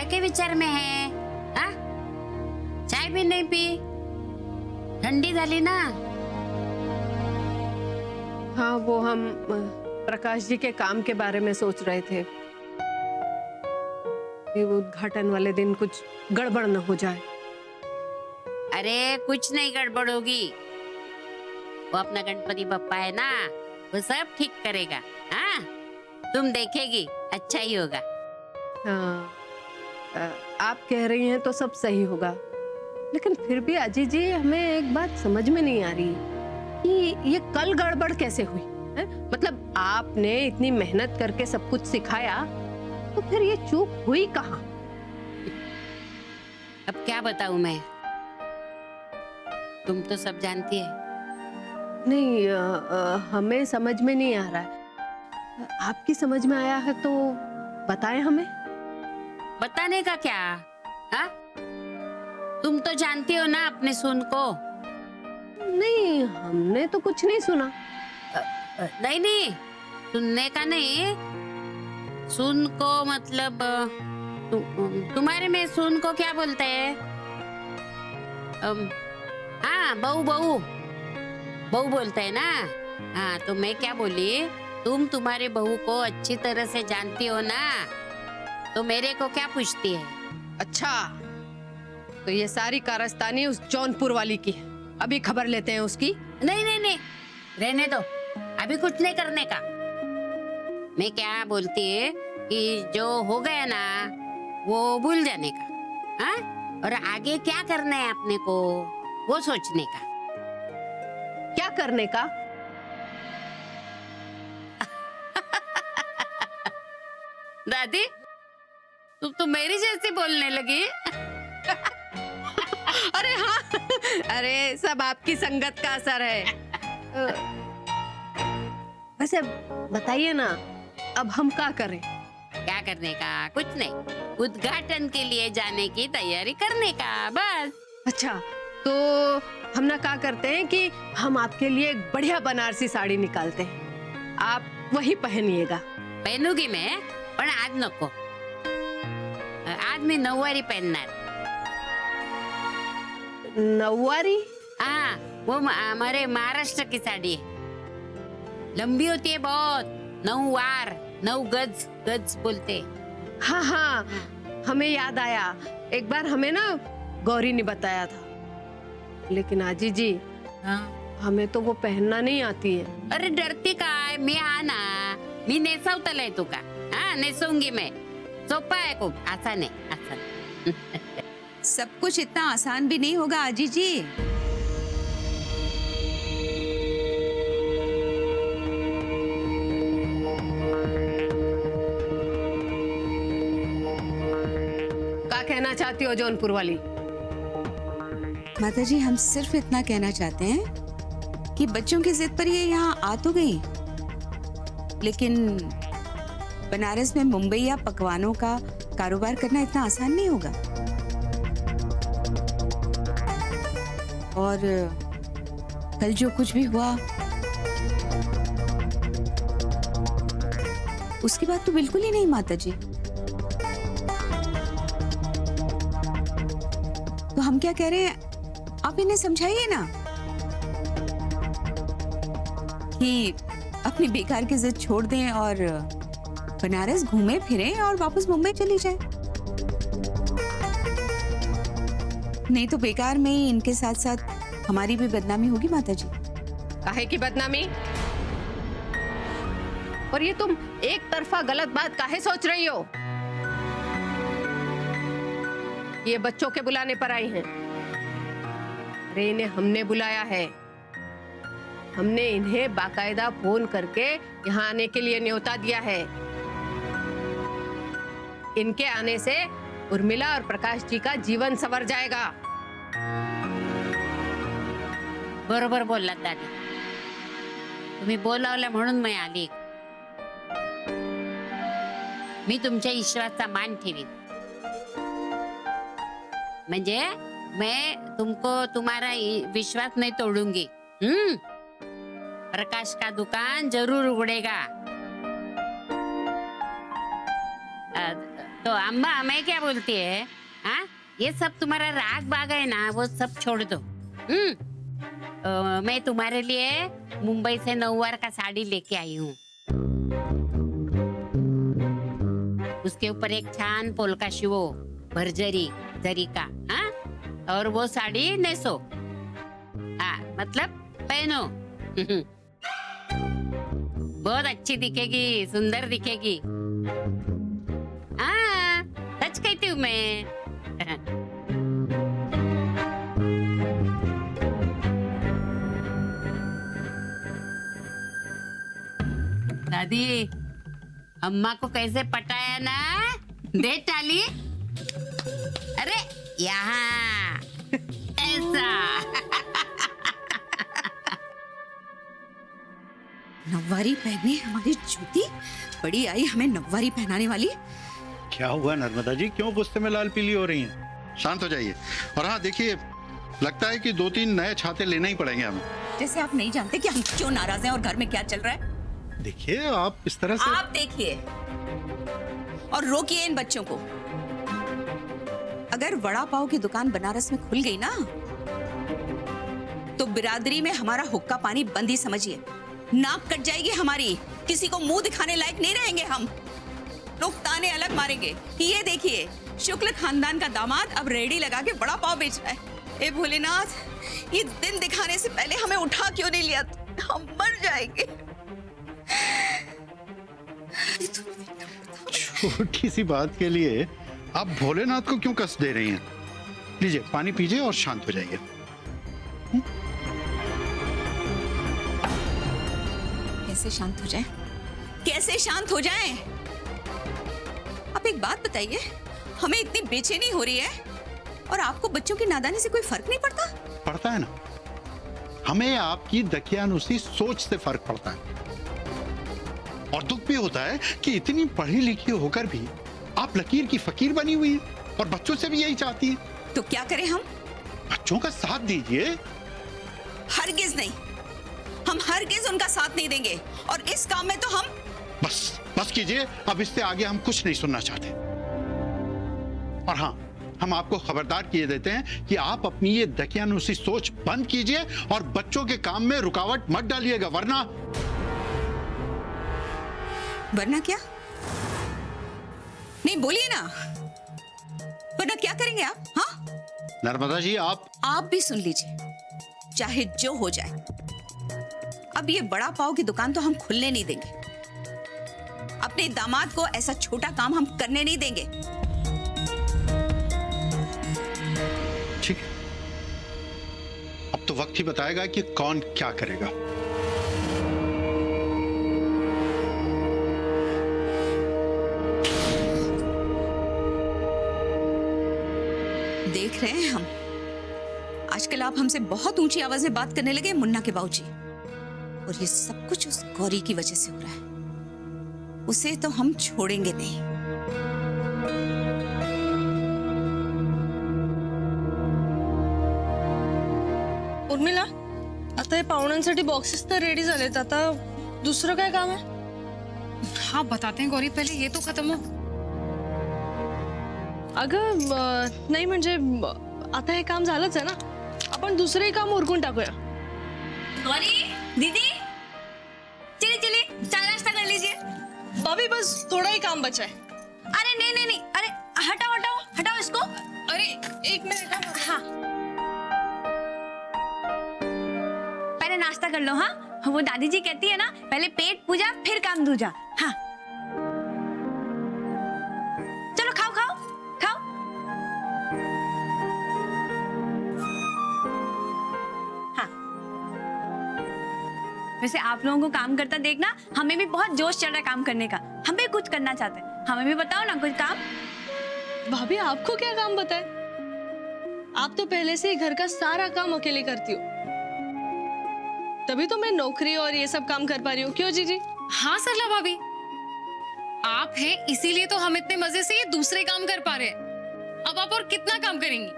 काय के विचार में है? हा? चाय भी नहीं पी, ठंडी झाली ना। हाँ, वो हम प्रकाश जी के काम के बारे में सोच रहे थे कि वो उद्घाटन वाले दिन कुछ गड़बड़ न हो जाए। अरे कुछ नहीं गड़बड़ होगी, वो अपना गणपति बप्पा है ना, वो सब ठीक करेगा। हाँ, तुम देखेगी अच्छा ही होगा। हाँ, आप कह रही हैं तो सब सही होगा, लेकिन फिर भी अजी जी हमें एक बात समझ में नहीं आ रही कि ये कल गड़बड़ कैसे हुई है? मतलब आपने इतनी मेहनत करके सब कुछ सिखाया, तो फिर ये चूक हुई कहाँ? अब क्या बताऊं मैं, तुम तो सब जानती है। नहीं, हमें समझ में नहीं आ रहा है। आपकी समझ में आया है तो बताएं हमें। बताने का क्या? हाँ, तुम तो जानती हो ना अपने सुन को। नहीं, हमने तो कुछ नहीं सुना। नहीं नहीं, सुनने का नहीं, सुन को मतलब तुम्हारे में सुन को क्या बोलते हैं? हाँ, बहू बहू बहू बोलते हैं ना। हाँ, तो मैं क्या बोली, तुम तुम्हारे बहू को अच्छी तरह से जानती हो ना, तो मेरे को क्या पूछती है? अच्छा, तो ये सारी कारस्तानी उस जौनपुर वाली की है। अभी खबर लेते हैं उसकी। नहीं नहीं नहीं, रहने दो, अभी कुछ नहीं करने का। मैं क्या बोलती है कि जो हो गया ना वो भूल जाने का। हाँ, और आगे क्या करना है अपने को वो सोचने का। क्या करने का? दादी, तुम तो मेरी जैसी बोलने लगी। अरे हाँ, अरे सब आपकी संगत का असर है। वैसे बताइए ना, अब हम क्या करें? क्या करने का? कुछ नहीं, उद्घाटन के लिए जाने की तैयारी करने का, बस। अच्छा, तो हम ना क्या करते हैं कि हम आपके लिए एक बढ़िया बनारसी साड़ी निकालते हैं, आप वही पहनिएगा। पहनूंगी मैं, पण आज नको। आज मी नऊवारी पहनणार। नऊवारी? हाँ, वो हमारे महाराष्ट्र की साड़ी है, लंबी होती है बहुत, 9 वार 9 गज, गज बोलते। हाँ हाँ, हमें याद आया, एक बार हमें ना गौरी ने बताया था, लेकिन आजी जी हाँ? हमें तो वो पहनना नहीं आती है। अरे डरती काय, मी हा ना, मी नेसवतलंय तुका। हाँ, नेसवूंगी मैं, सोपा है खूप, आसान है, आसान। सब कुछ इतना आसान भी नहीं होगा आजी जी। क्या कहना चाहती हो जौनपुर वाली? माता जी, हम सिर्फ इतना कहना चाहते हैं कि बच्चों की जिद पर ये यहाँ आ तो गई, लेकिन बनारस में मुंबई या पकवानों का कारोबार करना इतना आसान नहीं होगा। और कल जो कुछ भी हुआ उसकी बात तो बिल्कुल ही नहीं माता जी। तो हम क्या कह रहे हैं, आप इन्हें समझाइए ना कि अपनी बेकार की जिद छोड़ दें और बनारस घूमे फिरें और वापस मुंबई चली जाए। नहीं तो बेकार में ही इनके साथ साथ हमारी भी बदनामी होगी माता जी। काहे की बदनामी? और ये तुम एक तरफा गलत बात काहे सोच रही हो? ये बच्चों के बुलाने पर आई हैं। अरे इन्हें हमने बुलाया है, हमने इन्हें बाकायदा फोन करके यहाँ आने के लिए न्योता दिया है। इनके आने से उर्मिला और प्रकाश जी का जीवन संवर जाएगा। बरोबर बोललात दादी, तुम्ही बोलावलं म्हणून मी आली। मी तुमच्या विश्वासाचा मान ठेवीन, म्हणजे मैं तुमको तुम्हारा विश्वास नहीं तोड़ूंगी। प्रकाश का दुकान जरूर उगड़ेगा। तो अम्मा मैं क्या बोलती है, हाँ ये सब तुम्हारा राग बाग है ना, वो सब छोड़ दो। मैं तुम्हारे लिए मुंबई से 9 वार का साड़ी लेके आई हूँ। उसके ऊपर एक छान पोलका शिवो भरजरी जरी का, हाँ, और वो साड़ी नेसो, हाँ मतलब पहनो। बहुत अच्छी दिखेगी, सुंदर दिखेगी। हाँ सच कहती हूँ मैं। दादी अम्मा को कैसे पटाया ना, दे टाली। अरे यहाँ ऐसा। नव्वारी पहने हमारी जूती, बड़ी आई हमें नव्वारी पहनाने वाली। क्या हुआ नर्मदा जी, क्यों गुस्से में लाल पीली हो रही हैं? शांत हो जाइए। और हाँ देखिए, लगता है कि 2-3 नए छाते लेने ही पड़ेंगे हमें। जैसे आप नहीं जानते कि हम क्यों नाराज हैं और घर में क्या चल रहा है। देखिए आप इस तरह से आप देखिए और रोकिए इन बच्चों को। अगर वड़ा पाव की दुकान बनारस में खुल गई ना, तो बिरादरी में हमारा हुक्का पानी बंद ही समझिए। नाक कट जाएगी हमारी, किसी को मुंह दिखाने लायक नहीं रहेंगे हम। लोग ताने अलग मारेंगे कि ये देखिए शुक्ल खानदान का दामाद अब रेडी लगा के वड़ा पाव बेच रहा है। ए भोलेनाथ, ये दिन दिखाने से पहले हमें उठा क्यों नहीं लिया, हम मर जाएंगे। छोटी सी बात के लिए आप भोलेनाथ को क्यों कष्ट दे रही हैं? लीजिए पानी पीजिए और शांत हो जाइए। कैसे शांत हो जाए, कैसे शांत हो जाए? आप एक बात बताइए, हमें इतनी बेचैनी हो रही है और आपको बच्चों की नादानी से कोई फर्क नहीं पड़ता? पड़ता है ना, हमें आपकी दकियानुसी सोच से फर्क पड़ता है। और दुख भी होता है कि इतनी पढ़ी लिखी होकर भी आप लकीर की फकीर बनी हुई हैं और बच्चों से भी यही चाहती हैं। तो क्या करें हम? बच्चों का साथ दीजिए। हरगिज नहीं, हम हरगिज उनका साथ नहीं देंगे और इस काम में तो हम बस कीजिए, अब इससे आगे हम कुछ नहीं सुनना चाहते। और हाँ, हम आपको खबरदार किए देते हैं कि आप अपनी ये दकियानुसी सोच बंद कीजिए और बच्चों के काम में रुकावट मत डालिएगा, वरना क्या? नहीं बोलिए ना, वरना क्या करेंगे आप? हाँ नर्मदा जी आप भी सुन लीजिए, चाहे जो हो जाए, अब ये बड़ा पाव की दुकान तो हम खुलने नहीं देंगे। अपने दामाद को ऐसा छोटा काम हम करने नहीं देंगे। ठीक है, अब तो वक्त ही बताएगा कि कौन क्या करेगा। देख रहे हैं हम, आजकल आप हमसे बहुत ऊंची आवाज में बात करने लगे मुन्ना के बाबूजी, और ये सब कुछ उस गौरी की वजह से हो रहा है। उसे तो हम छोड़ेंगे नहीं। उर्मिला, आता हे पाहुण्यांसाठी बॉक्सेस तर रेडी झालेत, आता दुसरं काय काम आहे? हाँ बताते हैं गौरी, पहले ये तो खत्म हो। अगं नाही म्हणजे आता हे काम झालंच आहे ना, आपण दुसरंही काम उरकून टाकूया। गौरी दीदी, चलिए चलिए चाय नाश्ता कर लीजिए। भाभी बस थोड़ा ही काम बचा है। अरे नहीं नहीं नहीं, अरे हटाओ हटाओ हटाओ इसको। अरे एक मिनट, हाँ पहले नाश्ता कर लो। हाँ वो दादी जी कहती है ना, पहले पेट पूजा फिर काम दूजा। हाँ चलो खाओ खाओ खाओ। हाँ वैसे आप लोगों को काम करता देखना हमें भी बहुत जोश चढ़ रहा है काम करने का। हम भी कुछ करना चाहते हैं, हमें भी बताओ ना कुछ काम। भाभी आपको क्या काम बताए? आप तो पहले से ही घर का सारा काम अकेले करती हो, तभी तो मैं नौकरी और ये सब काम कर पा रही हूँ। क्यों जीजी? हाँ सरला भाभी, आप हैं इसीलिए तो हम इतने मजे से ये दूसरे काम कर पा रहे हैं। अब आप और कितना काम करेंगी?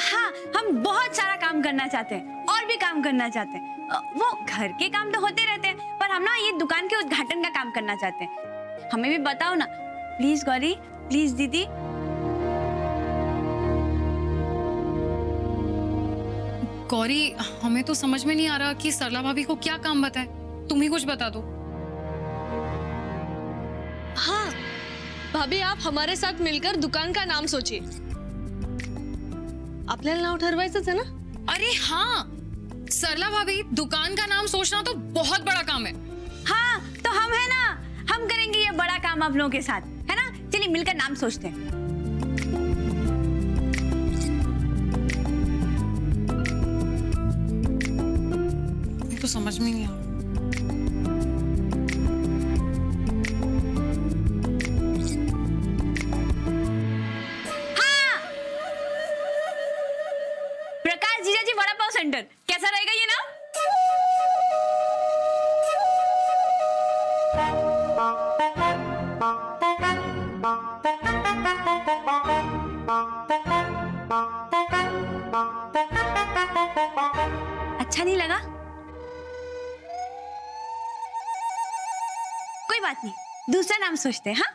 हाँ हम बहुत सारा काम करना चाहते हैं और भी काम करना चाहते हैं। वो घर के काम तो होते रहते हैं, पर हम ना ये दुकान के उद्घाटन का काम करना चाहते हैं। हमें भी बताओ ना प्लीज गौरी, प्लीज दीदी। गौरी, हमें तो समझ में नहीं आ रहा कि सरला भाभी को क्या काम बताए। तुम ही कुछ बता दो। हाँ भाभी, आप हमारे साथ मिलकर दुकान का नाम सोचिए। आपल्याला नाव ठरवायचंच है ना? अरे हाँ, सरला भाभी, दुकान का नाम सोचना तो बहुत बड़ा काम है। हाँ तो हम है ना, हम करेंगे ये बड़ा काम आप लोगों के साथ, है ना? चलिए मिलकर नाम सोचते हैं। तो समझ में नहीं आ रहा। प्रकाश जीजा जी वड़ा पाव सेंटर, कैसा रहेगा ये नाम? अच्छा नहीं लगा? कोई बात नहीं, दूसरा नाम सोचते हैं। हाँ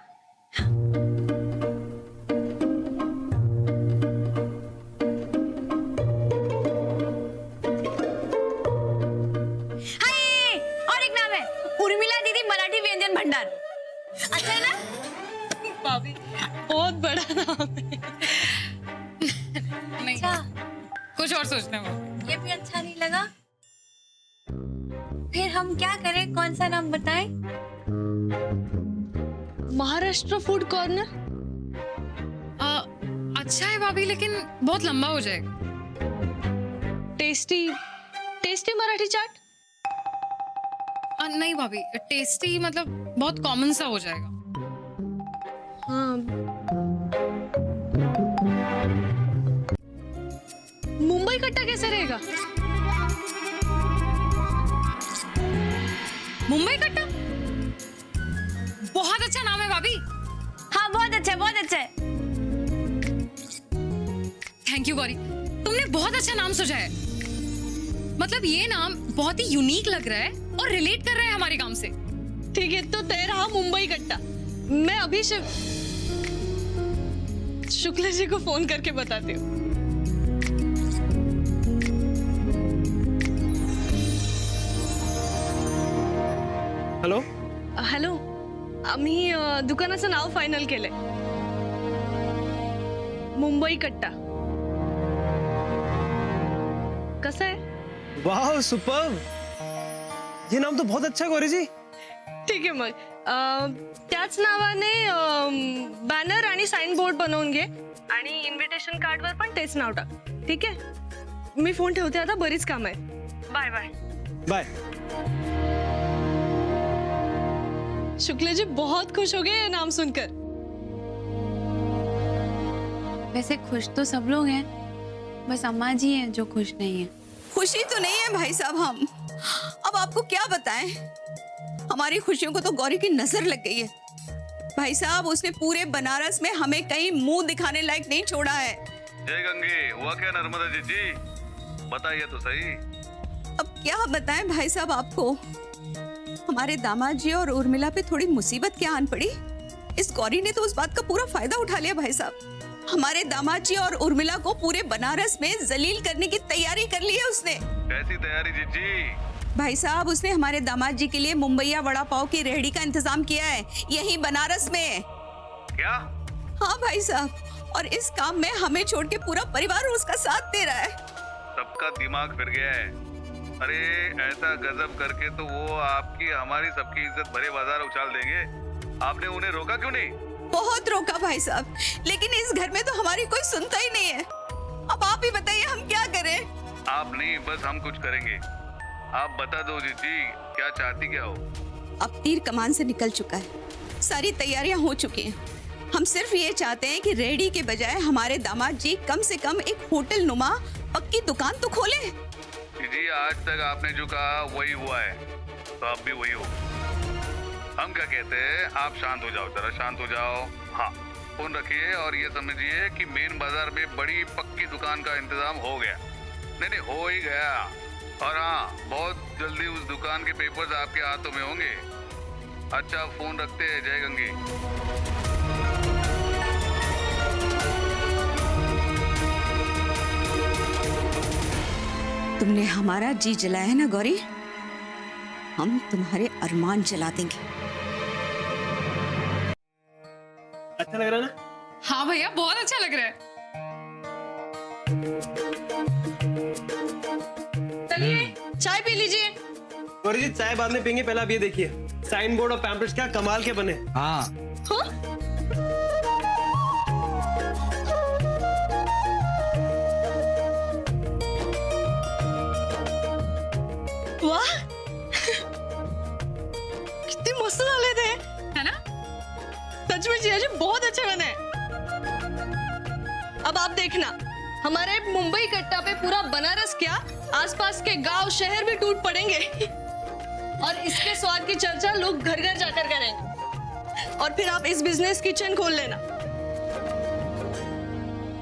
हाय, और एक नाम है, उर्मिला दीदी मराठी व्यंजन भंडार। अच्छा है ना? भाभी बहुत बड़ा नाम है। नहीं, कुछ और सोचने में। ये भी अच्छा नहीं लगा? फिर हम क्या करें, कौन सा नाम बताएं? Maharashtra food corner. अच्छा है भाभी, लेकिन बहुत लंबा हो जाएगा। टेस्टी टेस्टी मराठी चाट। नहीं भाभी, टेस्टी मतलब बहुत कॉमन सा हो जाएगा। हाँ, मुंबई कट्टा कैसे रहेगा? मुंबई कट्टा बहुत अच्छा नाम है भाभी। हाँ बहुत अच्छा, बहुत अच्छा है। थैंक यू गौरी, तुमने बहुत अच्छा नाम सोचा है। मतलब ये नाम बहुत ही यूनिक लग रहा है और रिलेट कर रहा है हमारे काम से। ठीक है, तो तय रहा मुंबई कट्टा। मैं अभी शुक्ला जी को फोन करके बताती हूँ। हॅलो, हॅलो, आम्ही दुकानाचं नाव फायनल केलंय, मुंबई कट्टा। कसं आहे? वाह सुपर्ब, ये नाम तो बहुत अच्छा है गौरी जी। ठीक आहे मग त्याच नावाने बॅनर आणि साइन बोर्ड बनवून घे आणि इन्व्हिटेशन कार्डवर पण तेच नाव टाक। ठीक आहे, मी फोन ठेवते आता, बरीच काम आहेत। Bye bye. Bye. Shukla ji बहुत खुश हो गए ये नाम सुनकर। वैसे खुश तो सब लोग हैं, बस अम्मा जी हैं जो खुश नहीं है। खुशी तो नहीं है भाई साहब हम, अब आपको क्या बताएं। हमारी खुशियों को तो गौरी की नजर लग गई है। भाई साहब, उसने पूरे बनारस में हमें कहीं मुंह दिखाने लायक नहीं छोड़ा है। जय गंगे, हुआ क्या नर्मदा जी, बताइए तो सही। अब क्या बताएं भाई साहब आपको, हमारे दामाद जी और उर्मिला पे थोड़ी मुसीबत क्या आन पड़ी। इस गौरी ने तो उस बात का पूरा फायदा उठा लिया भाई साहब। हमारे दामाद जी और उर्मिला को पूरे बनारस में जलील करने की तैयारी कर ली है उसने। कैसी तैयारी जीजी? भाई साहब, उसने हमारे दामाद जी के लिए मुंबईया वड़ा पाव की रेहड़ी का इंतजाम किया है, यहीं बनारस में। क्या? हाँ भाई साहब, और इस काम में हमें छोड़ के पूरा परिवार उसका साथ दे रहा है। सबका दिमाग फिर गया है। अरे ऐसा गजब करके तो वो आपकी हमारी सबकी इज्जत भरे बाजार उछाल देंगे। आपने उन्हें रोका क्यों नहीं? बहुत रोका भाई साहब, लेकिन इस घर में तो हमारी कोई सुनता ही नहीं है। अब आप ही बताइए हम क्या करें। आप नहीं, बस हम कुछ करेंगे। आप बता दो जीजी, क्या चाहती क्या हो? अब तीर कमान से निकल चुका है, सारी तैयारियां हो चुकी हैं। हम सिर्फ ये चाहते हैं कि रेहड़ी के बजाय हमारे दामाद जी कम से कम एक होटल नुमा पक्की दुकान तो खोले। जी, आज तक आपने जो कहा वही हुआ है, तो अब भी वही हो। हम क्या कहते हैं, आप शांत हो जाओ, जरा शांत हो जाओ। हाँ, फोन रखिए और ये समझिए कि मेन बाजार में बड़ी पक्की दुकान का इंतजाम हो गया। नहीं, हो ही गया। और हाँ, बहुत जल्दी उस दुकान के पेपर्स आपके हाथों में होंगे। अच्छा, फोन रखते हैं। जय गंगे। तुमने हमारा जी जलाया है ना गौरी, हम तुम्हारे अरमान जला देंगे। अच्छा लग रहा है ना? हाँ भैया, बहुत अच्छा लग रहा है। चलिए चाय पी लीजिए। गौरी जी चाय बाद में पियेंगे, पहले आप ये देखिए साइन बोर्ड और पैम्पलेट्स क्या कमाल के बने। हाँ, वाह कितने मस्त डाले थे, है ना? सच में जिया जी बहुत अच्छे बने। अब आप देखना, हमारे मुंबई कट्टा पे पूरा बनारस क्या आसपास के गांव शहर भी टूट पड़ेंगे और इसके स्वाद की चर्चा लोग घर घर जाकर करेंगे। और फिर आप इस बिजनेस किचन खोल लेना।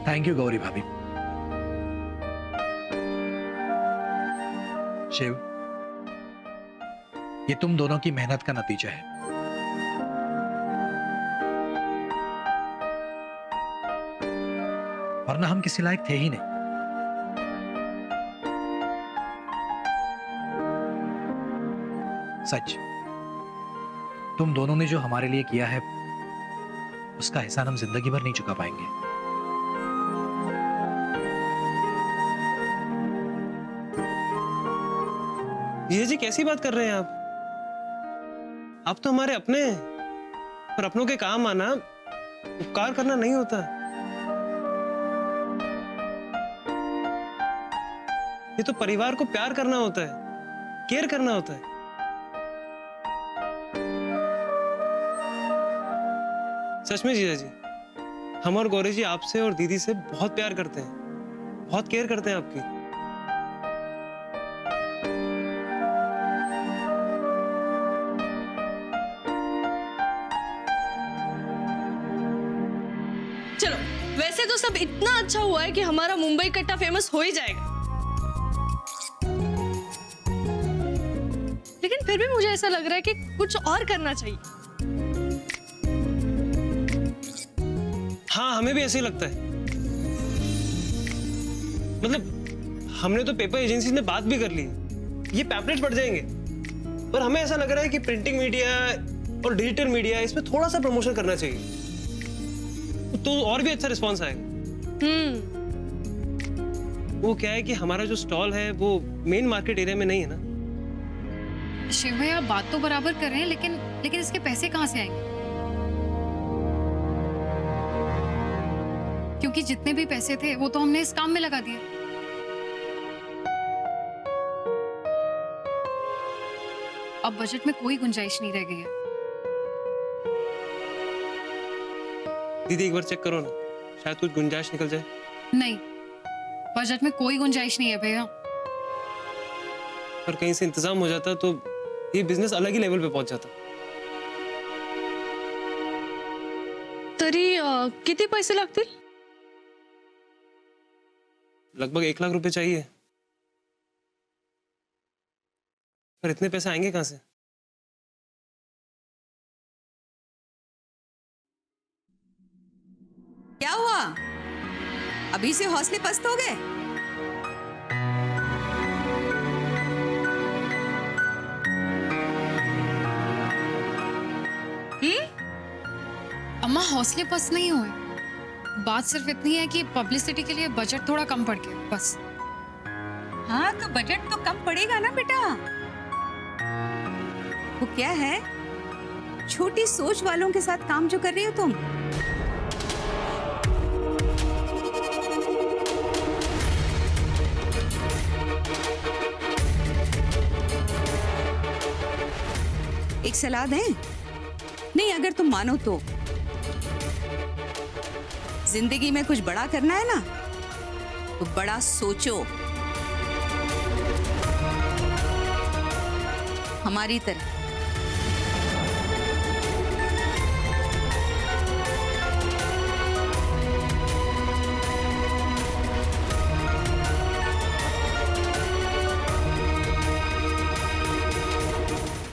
थैंक यू गौरी भाभी। शिव, ये तुम दोनों की मेहनत का नतीजा है। वरना हम किसी लायक थे ही नहीं। सच, तुम दोनों ने जो हमारे लिए किया है उसका एहसान हम जिंदगी भर नहीं चुका पाएंगे। ये जी कैसी बात कर रहे हैं आप तो हमारे अपने हैं, पर अपनों के काम आना उपकार करना नहीं होता। ये तो परिवार को प्यार करना होता है, केयर करना होता है। सच में जीजा जी, हम और गौरी जी आपसे और दीदी से बहुत प्यार करते हैं, बहुत केयर करते हैं आपकी। चलो, वैसे तो सब इतना अच्छा हुआ है कि हमारा मुंबई कट्टा फेमस हो ही जाएगा, लेकिन फिर भी मुझे ऐसा लग रहा है कि कुछ और करना चाहिए। हाँ, हमें भी ऐसे ही लगता है। मतलब हमने तो पेपर एजेंसी में बात भी कर ली, ये पैम्पलेट्स बढ़ जाएंगे, पर हमें ऐसा लग रहा है कि प्रिंटिंग मीडिया और डिजिटल मीडिया इसमें थोड़ा सा प्रमोशन करना चाहिए, तो और भी अच्छा रिस्पॉन्स आएगा। वो क्या है कि हमारा जो स्टॉल है वो मेन मार्केट एरिया में नहीं है ना। शिव भैया, आप बात तो बराबर कर रहे हैं, लेकिन इसके पैसे कहाँ से आएंगे? क्योंकि जितने भी पैसे थे वो तो हमने इस काम में लगा दिए। अब बजट में कोई गुंजाइश नहीं रह गई है। दीदी एक बार चेक करो ना, शायद कुछ गुंजाइश निकल जाए। नहीं, बजट में कोई गुंजाइश नहीं है भैया। पर कहीं से इंतजाम हो जाता तो ये बिजनेस अलग ही लेवल पे पहुंच जाता। तरी किती पैसे लागतील? लगभग 1 लाख रुपए चाहिए, पर इतने पैसे आएंगे कहां से? क्या हुआ, अभी से हौसले पस्त हो गए? अम्मा, हौसले पस्त नहीं हुए। बात सिर्फ इतनी है कि पब्लिसिटी के लिए बजट थोड़ा कम पड़ गया, बस। हाँ, तो बजट तो कम पड़ेगा ना बेटा। वो क्या है, छोटी सोच वालों के साथ काम जो कर रही हो तुम। एक सलाह दें? नहीं, अगर तुम मानो तो जिंदगी में कुछ बड़ा करना है ना, तो बड़ा सोचो, हमारी तरह।